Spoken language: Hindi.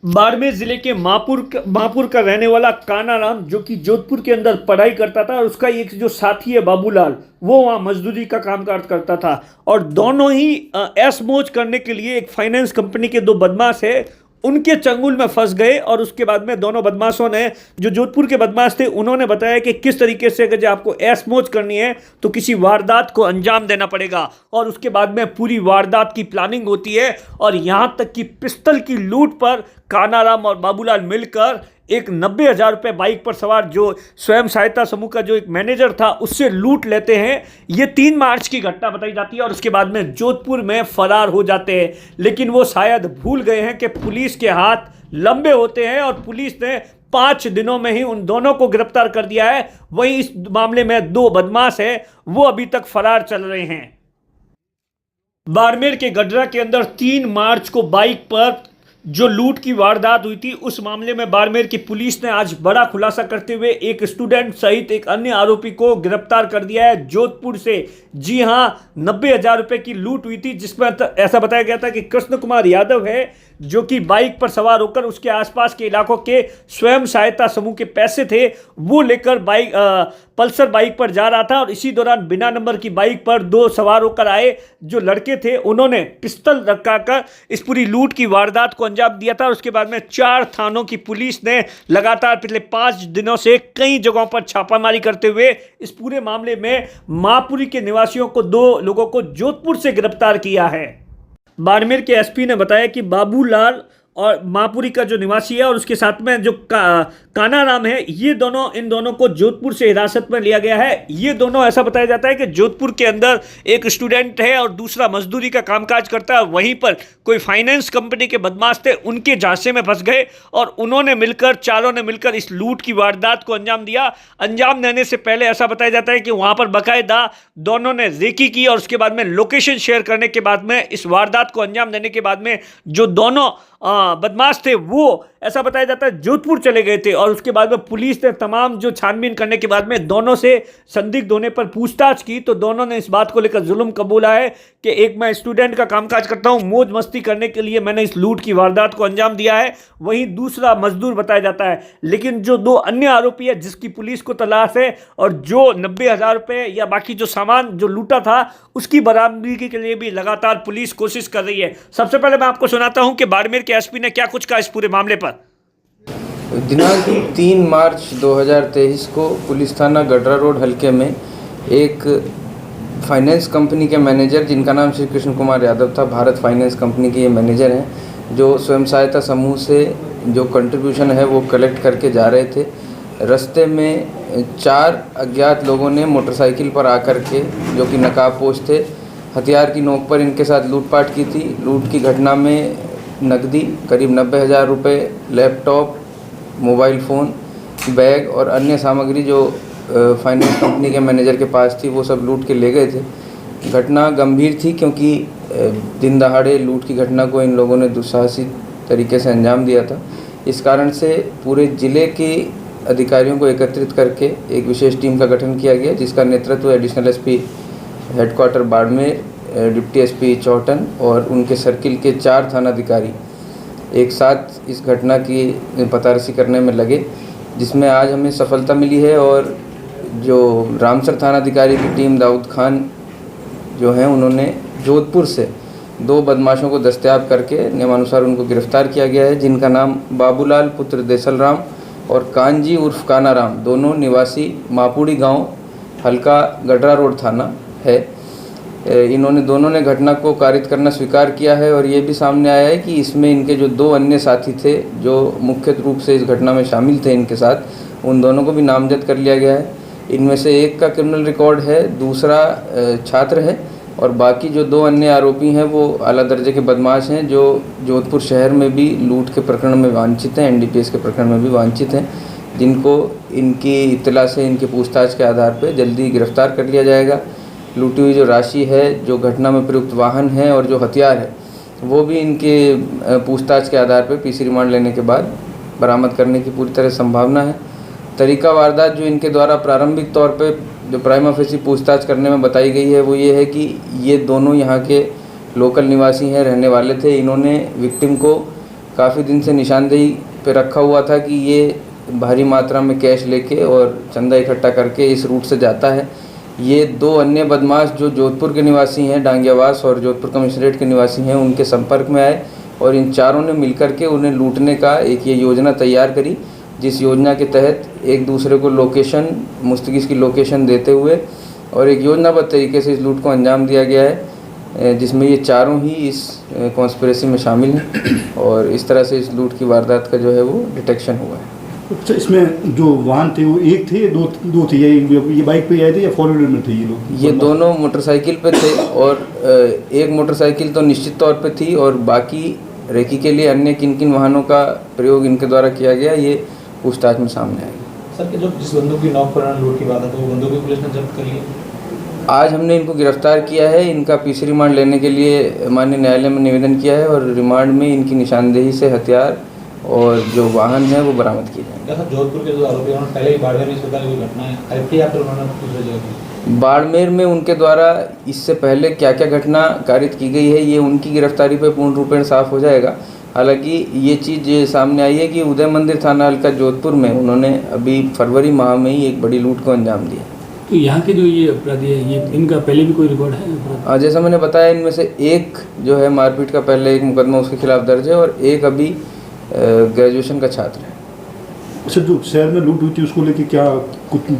बाड़मेर जिले के मापुर का रहने वाला कानाराम, जो कि जोधपुर के अंदर पढ़ाई करता था, और उसका एक जो साथी है बाबूलाल, वो वहाँ मजदूरी का कामकाज करता था। और दोनों ही ऐश मौज करने के लिए एक फाइनेंस कंपनी के दो बदमाश है, उनके चंगुल में फंस गए। और उसके बाद में दोनों बदमाशों ने, जो जोधपुर के बदमाश थे, उन्होंने बताया कि किस तरीके से अगर आपको ऐश मौज करनी है तो किसी वारदात को अंजाम देना पड़ेगा। और उसके बाद में पूरी वारदात की प्लानिंग होती है, और यहाँ तक कि पिस्तल की लूट पर कानाराम और बाबूलाल मिलकर एक 90,000 रुपये बाइक पर सवार जो स्वयं सहायता समूह का जो एक मैनेजर था, उससे लूट लेते हैं। ये 3 मार्च की घटना बताई जाती है, और उसके बाद में जोधपुर में फरार हो जाते हैं। लेकिन वो शायद भूल गए हैं कि पुलिस के हाथ लंबे होते हैं, और पुलिस ने 5 दिनों में ही उन दोनों को गिरफ्तार कर दिया है। वहीं इस मामले में 2 बदमाश हैं, वो अभी तक फरार चल रहे हैं। बाड़मेर के गडरा के अंदर 3 मार्च को बाइक पर जो लूट की वारदात हुई थी, उस मामले में बाड़मेर की पुलिस ने आज बड़ा खुलासा करते हुए एक स्टूडेंट सहित एक अन्य आरोपी को गिरफ्तार कर दिया है जोधपुर से। जी हां, 90,000 रुपए की लूट हुई थी, जिसमें ऐसा बताया गया था कि कृष्ण कुमार यादव है, जो कि बाइक पर सवार होकर उसके आसपास के इलाकों के स्वयं सहायता समूह के पैसे थे वो लेकर पल्सर बाइक पर जा रहा था। और इसी दौरान बिना नंबर की बाइक पर 2 सवार होकर आए जो लड़के थे, उन्होंने पिस्तल रखकर इस पूरी लूट की वारदात को अंजाम दिया था। और उसके बाद में 4 थानों की पुलिस ने लगातार पिछले 5 दिनों से कई जगहों पर छापामारी करते हुए इस पूरे मामले में मापुरी के निवासियों को, 2 लोगों को जोधपुर से गिरफ्तार किया है। बाड़मेर के एसपी ने बताया कि बाबूलाल और मापुरी का जो निवासी है और उसके साथ में जो कानाराम है, ये दोनों, इन दोनों को जोधपुर से हिरासत में लिया गया है। ये दोनों, ऐसा बताया जाता है कि जोधपुर के अंदर एक स्टूडेंट है और दूसरा मजदूरी का कामकाज करता है। वहीं पर कोई फाइनेंस कंपनी के बदमाश थे, उनके झांसे में फंस गए और उन्होंने मिलकर, चारों ने मिलकर इस लूट की वारदात को अंजाम दिया। अंजाम देने से पहले ऐसा बताया जाता है कि वहां पर बाकायदा दोनों ने रेकी की, और उसके बाद में लोकेशन शेयर करने के बाद में, इस वारदात को अंजाम देने के बाद में, जो दोनों बदमाश थे वो, ऐसा बताया जाता है, जोधपुर चले गए थे। और उसके बाद में पुलिस ने तमाम जो छानबीन करने के बाद में दोनों से संदिग्ध होने पर पूछताछ की, तो दोनों ने इस बात को लेकर जुल्म कबूला है कि एक मैं स्टूडेंट का कामकाज करता हूं, मौज मस्ती करने के लिए मैंने इस लूट की वारदात को अंजाम दिया है। वहीं दूसरा मजदूर बताया जाता है। लेकिन जो 2 अन्य आरोपी है, जिसकी पुलिस को तलाश है, और जो 90,000 रुपये या बाकी जो सामान जो लूटा था, उसकी बरामदगी के लिए भी लगातार पुलिस कोशिश कर रही है। सबसे पहले मैं आपको सुनाता हूं कि बाड़मेर के एसपी ने क्या कुछ कहा इस पूरे मामले पर। दिनांक 3 मार्च 2023 को पुलिस थाना गडरा रोड हल्के में एक फाइनेंस कंपनी के मैनेजर, जिनका नाम श्री कृष्ण कुमार यादव था, भारत फाइनेंस कंपनी के ये मैनेजर हैं, जो स्वयं सहायता समूह से जो कंट्रीब्यूशन है वो कलेक्ट करके जा रहे थे। रास्ते में 4 अज्ञात लोगों ने मोटरसाइकिल पर आकर के, जो कि नकाबपोश थे, हथियार की नोक पर इनके साथ लूटपाट की थी। लूट की घटना में नकदी करीब 90,000 रुपये, लैपटॉप, मोबाइल फ़ोन, बैग और अन्य सामग्री जो फाइनेंस कंपनी के मैनेजर के पास थी, वो सब लूट के ले गए थे। घटना गंभीर थी, क्योंकि दिन दहाड़े लूट की घटना को इन लोगों ने दुस्साहसिक तरीके से अंजाम दिया था। इस कारण से पूरे ज़िले के अधिकारियों को एकत्रित करके एक विशेष टीम का गठन किया गया, जिसका नेतृत्व additional SP headquarter Barmer, deputy SP Chautan और उनके सर्किल के 4 थानाधिकारी एक साथ इस घटना की पतारसी करने में लगे, जिसमें आज हमें सफलता मिली है। और जो रामसर थानाधिकारी की टीम, दाऊद खान जो हैं, उन्होंने जोधपुर से 2 बदमाशों को दस्तयाब करके नियमानुसार उनको गिरफ्तार किया गया है, जिनका नाम बाबूलाल पुत्र देसल राम और कांजी उर्फ कानाराम, दोनों निवासी मापुड़ी गांव, हल्का गडरा रोड थाना है। इन्होंने दोनों ने घटना को कारित करना स्वीकार किया है, और ये भी सामने आया है कि इसमें इनके जो 2 अन्य साथी थे, जो मुख्य रूप से इस घटना में शामिल थे इनके साथ, उन दोनों को भी नामजद कर लिया गया है। इनमें से एक का क्रिमिनल रिकॉर्ड है, दूसरा छात्र है, और बाकी जो 2 अन्य आरोपी हैं वो आला दर्जे के बदमाश हैं, जो जोधपुर शहर में भी लूट के प्रकरण में वांछित हैं, NDPS के प्रकरण में भी वांछित हैं, जिनको इनकी इत्तला से, इनके पूछताछ के आधार पर जल्दी गिरफ्तार कर लिया जाएगा। लूटी हुई जो राशि है, जो घटना में प्रयुक्त वाहन है और जो हथियार है, वो भी इनके पूछताछ के आधार पर PC रिमांड लेने के बाद बरामद करने की पूरी तरह संभावना है। तरीका वारदात जो इनके द्वारा प्रारंभिक तौर पे जो प्राइमा फेसी पूछताछ करने में बताई गई है, वो ये है कि ये दोनों यहाँ के लोकल निवासी हैं, रहने वाले थे। इन्होंने विक्टिम को काफ़ी दिन से निशानदेही पे रखा हुआ था कि ये भारी मात्रा में कैश लेके और चंदा इकट्ठा करके इस रूट से जाता है। ये दो अन्य बदमाश जो जोधपुर के निवासी हैं, डांगियावास और जोधपुर कमिश्नरेट के निवासी हैं, उनके संपर्क में आए और इन चारों ने मिलकर के उन्हें लूटने का एक ये योजना तैयार करी, जिस योजना के तहत एक दूसरे को लोकेशन, मुस्तकिस की लोकेशन देते हुए और एक योजनाबद्ध तरीके से इस लूट को अंजाम दिया गया है, जिसमें ये चारों ही इस कॉन्स्पिरेसी में शामिल हैं और इस तरह से इस लूट की वारदात का जो है वो डिटेक्शन हुआ है। अच्छा, इसमें जो वाहन थे वो एक थे, दो थे, ये बाइक पे आए थे या फोर व्हीलर में थे ये लोग? ये दोनों मोटरसाइकिल पे थे और एक मोटरसाइकिल तो निश्चित तौर पे थी और बाकी रेकी के लिए अन्य किन किन वाहनों का प्रयोग इनके द्वारा किया गया, ये पूछताछ में सामने आएगा। सर, कि जो जिस बंदूक की नॉक पर लूट की बात है, तो वो बंदूक भी पुलिस ने जब्त कर ली? आज हमने इनको गिरफ्तार किया है। इनका पीसी रिमांड लेने के लिए माननीय न्यायालय में निवेदन किया है और रिमांड में इनकी निशानदेही से हथियार और जो वाहन है वो बरामद किए जाएंगे। क्या सर, जोधपुर के जो आरोपी हैं, पहले ही बाड़मेर में इस प्रकार की घटना है या फिर उन्होंने दूसरी जगह की? बाड़मेर में उनके द्वारा इससे पहले क्या क्या घटना कारित की गई है, ये उनकी गिरफ्तारी पर पूर्ण रूपेण साफ हो जाएगा। हालांकि ये चीज़ सामने आई है कि उदय मंदिर थाना हल्का जोधपुर में उन्होंने अभी फरवरी माह में ही एक बड़ी लूट को अंजाम दिया। तो यहाँ के जो ये अपराधी है, ये इनका पहले भी कोई रिकॉर्ड है? जैसा मैंने बताया, इनमें से एक जो है मारपीट का पहले एक मुकदमा उसके खिलाफ दर्ज है और एक अभी ग्रेजुएशन का छात्र है। अच्छा, जो शहर में लूट हुई थी उसको लेके क्या कुछ